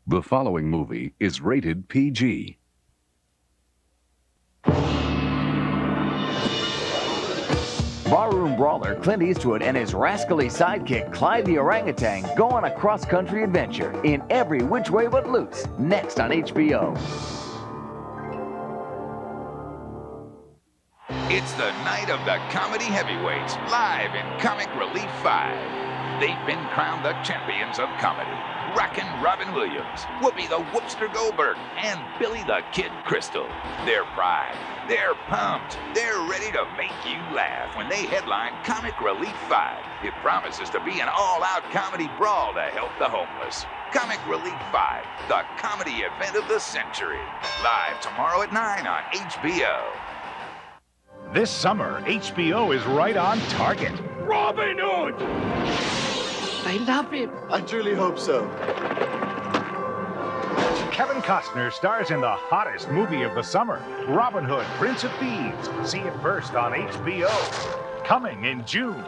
The following movie is rated PG. Barroom brawler Clint Eastwood and his rascally sidekick Clyde the orangutan go on a cross-country adventure in Every Which Way But Loose, next on HBO. It's the night of the comedy heavyweights, live in Comic Relief 5. They've been crowned the champions of comedy. Rockin' Robin Williams, Whoopi the Whoopster Goldberg, and Billy the Kid Crystal. They're primed, they're pumped, they're ready to make you laugh when they headline Comic Relief 5. It promises to be an all-out comedy brawl to help the homeless. Comic Relief 5, the comedy event of the century. Live tomorrow at 9 on HBO. This summer, HBO is right on target. Robin Hood! I love him. I truly hope so. Kevin Costner stars in the hottest movie of the summer, Robin Hood, Prince of Thieves. See it first on HBO. Coming in June.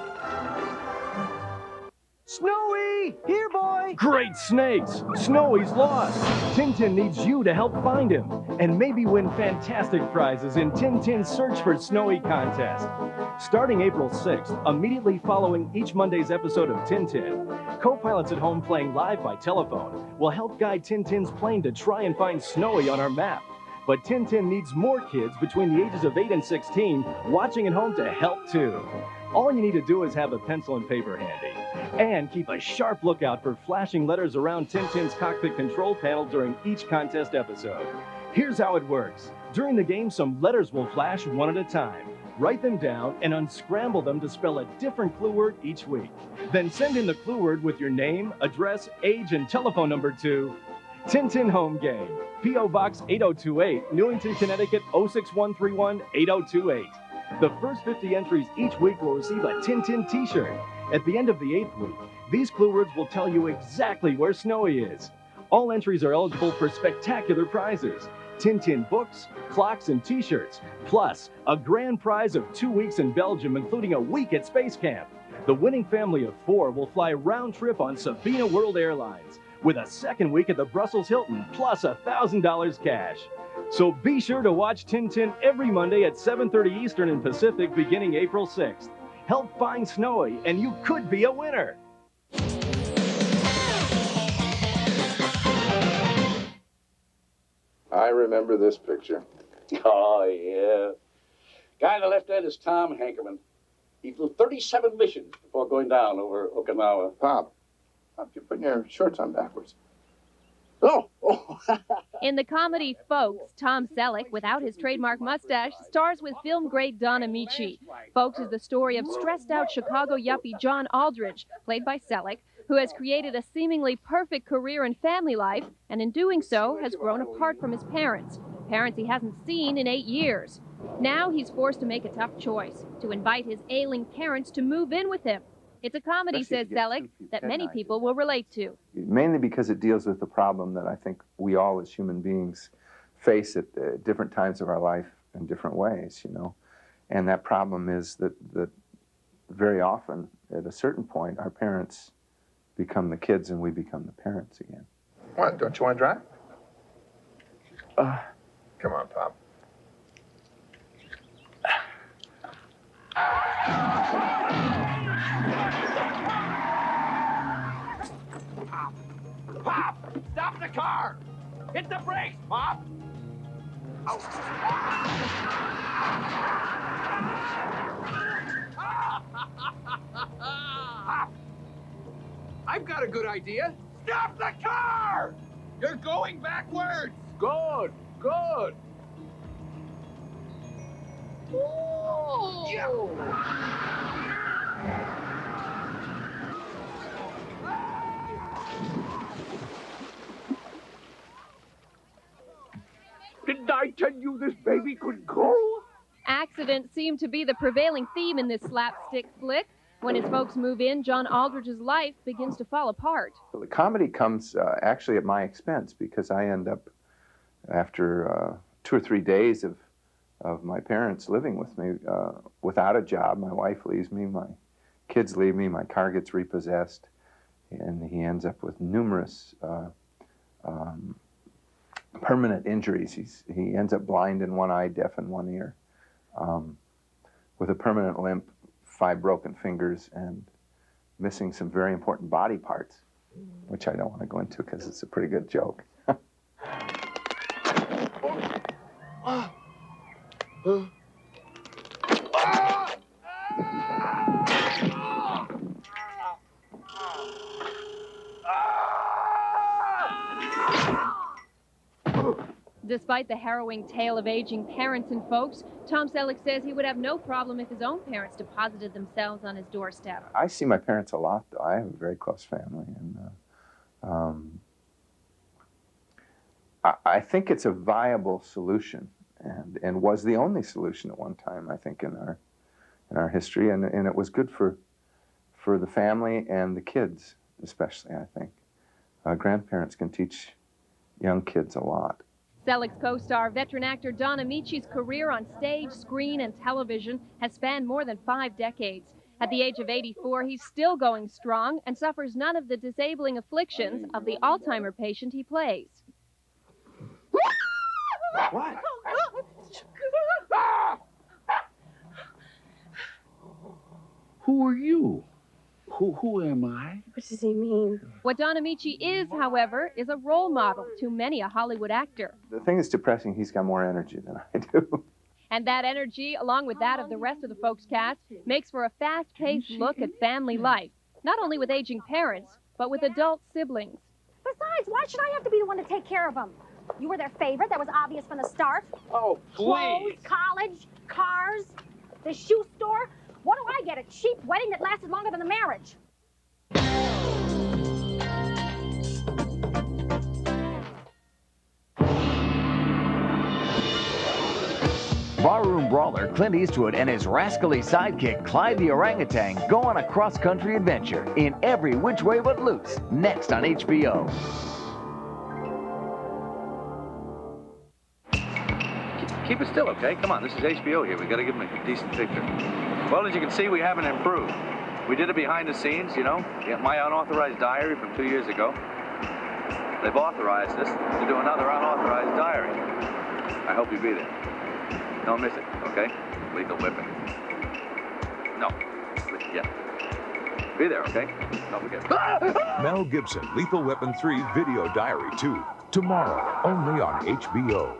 Snowy! Here, boy! Great snakes! Snowy's lost! Tintin needs you to help find him, and maybe win fantastic prizes in Tintin's Search for Snowy contest. Starting April 6th, immediately following each Monday's episode of Tintin, co-pilots at home playing live by telephone will help guide Tintin's plane to try and find Snowy on our map. But Tintin needs more kids between the ages of 8 and 16 watching at home to help too. All you need to do is have a pencil and paper handy. And keep a sharp lookout for flashing letters around Tintin's cockpit control panel during each contest episode. Here's how it works. During the game, some letters will flash one at a time. Write them down and unscramble them to spell a different clue word each week. Then send in the clue word with your name, address, age, and telephone number to Tintin Home Game, P.O. Box 8028, Newington, Connecticut 06131 8028. The first 50 entries each week will receive a Tintin t-shirt. At the end of the 8th week, these clue words will tell you exactly where Snowy is. All entries are eligible for spectacular prizes: Tintin books, clocks, and t-shirts, plus a grand prize of 2 weeks in Belgium, including a week at Space Camp. The winning family of 4 will fly round trip on Sabina World Airlines, with a second week at the Brussels Hilton, plus $1,000 cash. So be sure to watch Tintin every Monday at 7:30 Eastern and Pacific beginning April 6th. Help find Snowy, and you could be a winner. I remember this picture. Oh, yeah. Guy on the left end is Tom Hankerman. He flew 37 missions before going down over Okinawa. Pop, you're putting your shorts on backwards. Oh. In the comedy Folks, Tom Selleck, without his trademark mustache, stars with film-grade Don Amici. Folks is the story of stressed-out Chicago yuppie John Aldridge, played by Selleck, who has created a seemingly perfect career and family life, and in doing so has grown apart from his parents he hasn't seen in 8 years. Now he's forced to make a tough choice, to invite his ailing parents to move in with him. It's a comedy, says Selleck, that many people will relate to. Mainly because it deals with the problem that I think we all as human beings face at different times of our life in different ways, you know. And that problem is that very often, at a certain point, our parents become the kids and we become the parents again. What, don't you want to drive? Come on, Pop. Pop! Stop the car! Hit the brakes, Pop! Pop! I've got a good idea. Stop the car! You're going backwards! Good, good. Oh! Yeah. Didn't I tell you this baby could go? Accidents seem to be the prevailing theme in this slapstick flick. When his folks move in, John Aldridge's life begins to fall apart. So the comedy comes actually at my expense, because I end up, after 2 or 3 days of my parents living with me, without a job. My wife leaves me, my kids leave me, my car gets repossessed, and he ends up with numerous permanent injuries. He ends up blind in one eye, deaf in one ear, with a permanent limp, 5 broken fingers, and missing some very important body parts, which I don't want to go into because it's a pretty good joke. Despite the harrowing tale of aging parents and folks, Tom Selleck says he would have no problem if his own parents deposited themselves on his doorstep. I see my parents a lot, though. I have a very close family, and I think it's a viable solution, and was the only solution at one time, I think, in our history, and it was good for the family and the kids, especially, I think. Grandparents can teach young kids a lot. Selleck's co-star, veteran actor Don Amici's career on stage, screen, and television has spanned more than 5 decades. At the age of 84, he's still going strong and suffers none of the disabling afflictions of the Alzheimer patient he plays. What? Who are you? Who am I? What does he mean? What Don Amici is, however, is a role model to many a Hollywood actor. The thing that's depressing, he's got more energy than I do. And that energy, along with that of the rest of the folks cast, makes for a fast-paced look at family life, not only with aging parents, but with adult siblings. Besides, why should I have to be the one to take care of them? You were their favorite. That was obvious from the start. Oh, Clothes, please. college, cars, the shoe store. What do I get? A cheap wedding that lasted longer than the marriage. Barroom brawler Clint Eastwood and his rascally sidekick Clyde the orangutan go on a cross-country adventure in Every Which Way But Loose, next on HBO. Keep it still, okay? Come on, this is HBO here. We got to give them a decent picture. Well, as you can see, we haven't improved. We did it behind the scenes, you know. My unauthorized diary from 2 years ago. They've authorized us to do another unauthorized diary. I hope you'll be there. Don't miss it, okay? Lethal Weapon. No. Yeah. Be there, okay? Don't forget. Mel Gibson, Lethal Weapon 3 Video Diary 2. Tomorrow, only on HBO.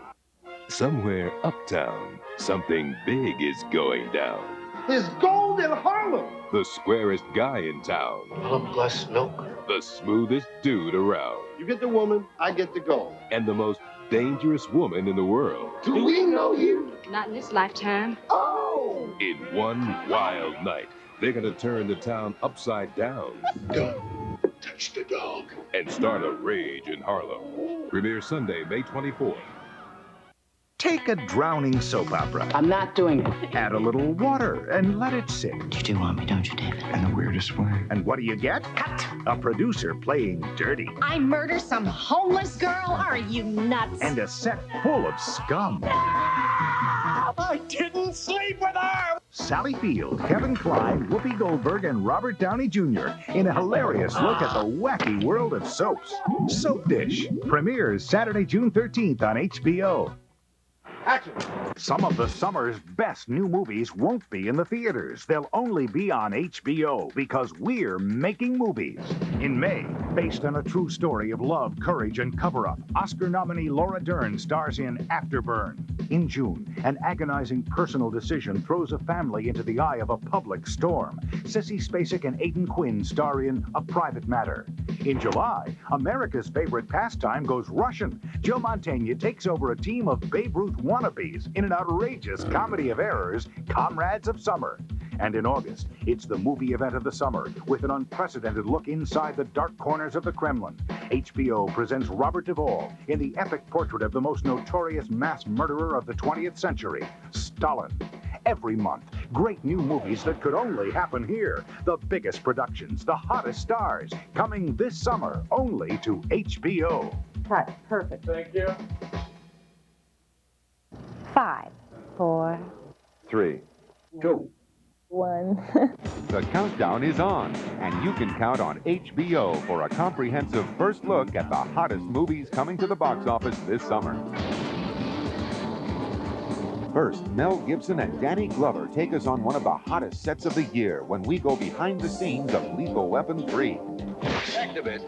Somewhere uptown, something big is going down. There's gold in Harlem. The squarest guy in town. Plum glass milk. The smoothest dude around. You get the woman, I get the gold. And the most dangerous woman in the world. Do we know you? Not in this lifetime. Oh! In one wild night, they're gonna turn the town upside down. Don't touch the dog. And start a rage in Harlem. Premiere Sunday, May 24th. Take a drowning soap opera. I'm not doing it. Add a little water and let it sit. You do want me, don't you, David? In the weirdest way. And what do you get? Cut! A producer playing dirty. I murder some homeless girl? Are you nuts? And a set full of scum. I didn't sleep with her! Sally Field, Kevin Kline, Whoopi Goldberg, and Robert Downey Jr. in a hilarious look at the wacky world of soaps. Soap Dish premieres Saturday, June 13th on HBO. Action! Some of the summer's best new movies won't be in the theaters. They'll only be on HBO because we're making movies. In May, based on a true story of love, courage, and cover-up, Oscar nominee Laura Dern stars in Afterburn. In June, an agonizing personal decision throws a family into the eye of a public storm. Sissy Spacek and Aidan Quinn star in A Private Matter. In July, America's favorite pastime goes Russian. Joe Mantegna takes over a team of Babe Ruth wannabes in an outrageous comedy of errors, Comrades of Summer. And in August, it's the movie event of the summer with an unprecedented look inside the dark corners of the Kremlin. HBO presents Robert Duvall in the epic portrait of the most notorious mass murderer of the 20th century, Stalin. Every month, great new movies that could only happen here. The biggest productions, the hottest stars, coming this summer only to HBO. Cut. Perfect. Thank you. 5, 4, 3, 2, 1. The countdown is on, and you can count on HBO for a comprehensive first look at the hottest movies coming to the box office this summer. First, Mel Gibson and Danny Glover take us on one of the hottest sets of the year when we go behind the scenes of Lethal Weapon 3. Activate.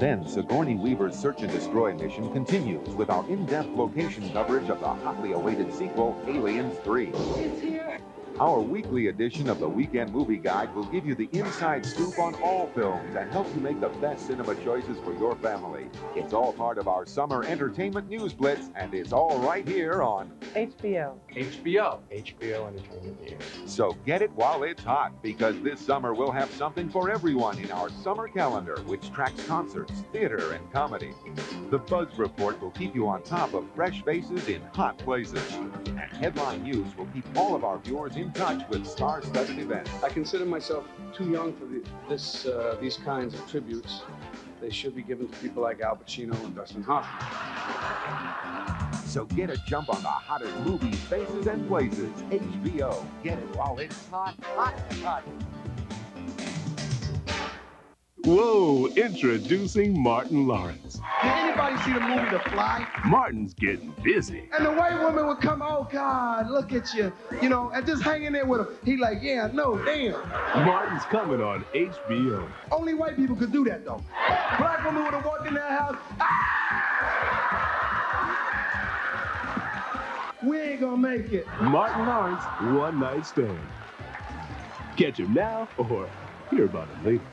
Then Sigourney Weaver's search and destroy mission continues with our in-depth location coverage of the hotly awaited sequel, Aliens 3. It's here. Our weekly edition of the Weekend Movie Guide will give you the inside scoop on all films and help you make the best cinema choices for your family. It's all part of our summer entertainment news blitz, and it's all right here on HBO. HBO. HBO Entertainment News. So get it while it's hot, because this summer we'll have something for everyone in our summer calendar, which tracks concerts, theater, and comedy. The Buzz Report will keep you on top of fresh faces in hot places. And Headline News will keep all of our viewers in touch with star-studded events. I consider myself too young for these kinds of tributes. They should be given to people like Al Pacino and Dustin Hoffman. So get a jump on the hottest movies, faces, and places. HBO. Get it while it's hot, hot, hot. Whoa, introducing Martin Lawrence. Did anybody see the movie The Fly? Martin's getting busy. And the white woman would come, oh God, look at you, and just hanging there with him. He like, yeah, no, damn. Martin's coming on HBO. Only white people could do that though. Black woman would have walked in that house. We ain't gonna make it. Martin Lawrence, One Night Stand. Catch him now or hear about him later.